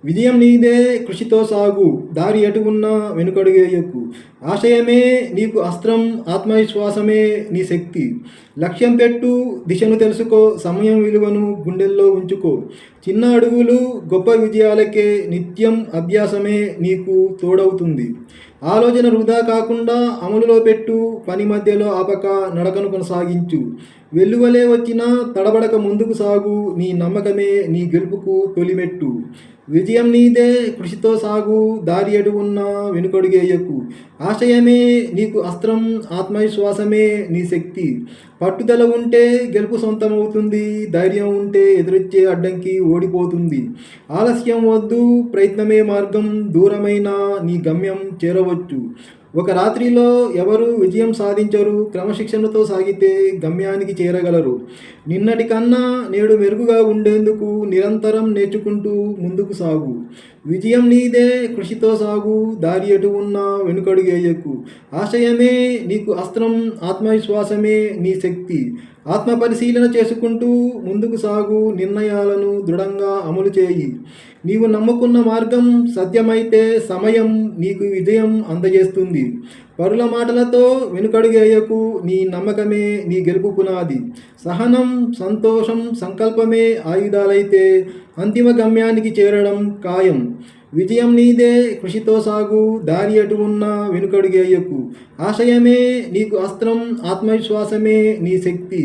విజయం నీదే, కృషితో సాగు, దారి ఎటు ఉన్నా వెనుకడుగేయకు. ఆశయమే నీకు అస్త్రం, ఆత్మవిశ్వాసమే నీ శక్తి. లక్ష్యం పెట్టు, దిశను తెలుసుకో, సమయం విలువను గుండెల్లో ఉంచుకో. చిన్న అడుగులు గొప్ప విజయాలకే, నిత్యం అభ్యాసమే నీకు తోడవుతుంది. ఆలోచన వృధా కాకుండా అమలులో పెట్టు, పని మధ్యలో ఆపక నడకను కొనసాగించు. వెల్లువలే వచ్చినా తడబడక ముందుకు సాగు, నీ నమ్మకమే నీ గెలుపుకు తొలిమెట్టు. విజయం నీదే, కృషితో సాగు, దారి ఎటు ఉన్నా వెనుకడుగేయకు. ఆశయమే నీకు అస్త్రం, ఆత్మవిశ్వాసమే నీ శక్తి. పట్టుదల ఉంటే గెలుపు సొంతమవుతుంది, ధైర్యం ఉంటే ఎదురొచ్చే అడ్డంకి ఓడిపోతుంది. ఆలస్యం వద్దు, ప్రయత్నమే మార్గం, దూరమైన నీ గమ్యం చేరవచ్చు. ఒక రాత్రిలో ఎవరు విజయం సాధించరు, క్రమశిక్షణతో సాగితే గమ్యానికి చేరగలరు. నిన్నటి కన్నా నేడు మెరుగుగా ఉండేందుకు నిరంతరం నేర్చుకుంటూ ముందుకు సాగు. విజయం నీదే, కృషితో సాగు, దారి ఎటు ఉన్నా వెనుకడుగేయకు. ఆశయమే నీకు అస్త్రం, ఆత్మవిశ్వాసమే నీ శక్తి. ఆత్మ పరిశీలన చేసుకుంటూ ముందుకు సాగు, నిర్ణయాలను దృఢంగా అమలు చేయి. నీవు నమ్ముకున్న మార్గం సత్యమైతే సమయం నీకు విజయం అందజేస్తుంది. పరుల మాటలతో వెనుకడుగేయకు, నీ నమ్మకమే నీ గెలుపు పునాది. సహనం, సంతోషం, సంకల్పమే ఆయుధాలైతే అంతిమ గమ్యానికి చేరడం ఖాయం. విజయం నీదే, కృషితో సాగు, దారి ఎటు ఉన్నా వెనుకడుగేయకు. ఆశయమే నీకు అస్త్రం, ఆత్మవిశ్వాసమే నీ శక్తి.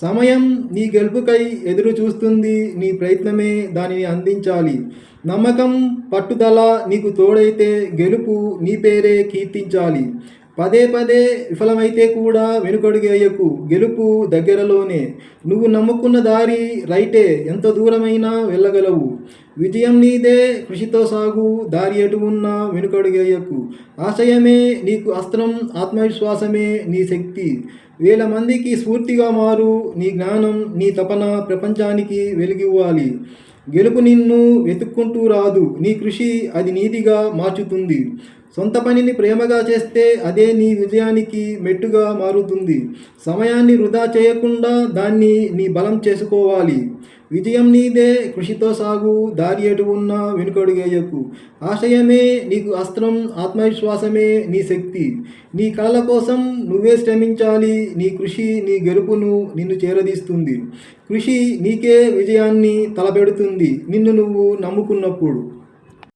సమయం నీ గెలుపుకై ఎదురు చూస్తుంది, నీ ప్రయత్నమే దానిని అందించాలి. నమ్మకం, పట్టుదల నీకు తోడైతే గెలుపు నీ పేరే కీర్తించాలి. పదే పదే విఫలమైతే కూడా వెనుకడుగేయకు, గెలుపు దగ్గరలోనే. నువ్వు నమ్ముకున్న దారి రైటే, ఎంత దూరమైనా వెళ్ళగలవు. విజయం నీదే, కృషితో సాగు, దారి ఎటు ఉన్నా వెనుకడుగేయకు. ఆశయమే నీకు అస్త్రం, ఆత్మవిశ్వాసమే నీ శక్తి. వేల మందికి స్ఫూర్తిగా మారు, నీ జ్ఞానం, నీ తపన ప్రపంచానికి వెలుగివ్వాలి. గెలుపు నిన్ను వెతుక్కుంటూ రాదు, నీ కృషి అది నీతిగా మార్చుతుంది. సొంత పనిని ప్రేమగా చేస్తే అదే నీ విజయానికి మెట్టుగా మారుతుంది. సమయాన్ని వృధా చేయకుండా దాన్ని నీ బలం చేసుకోవాలి. విజయం నీదే, కృషితో సాగు, దారి ఎటు ఉన్నా వెనుకడుగేయకు. ఆశయమే నీకు అస్త్రం, ఆత్మవిశ్వాసమే నీ శక్తి. నీ కలల కోసం నువ్వే శ్రమించాలి, నీ కృషి నీ గెలుపును నిన్ను చేరదీస్తుంది. కృషి నీకే విజయాన్ని తలపెడుతుంది, నిన్ను నువ్వు నమ్ముకున్నప్పుడు.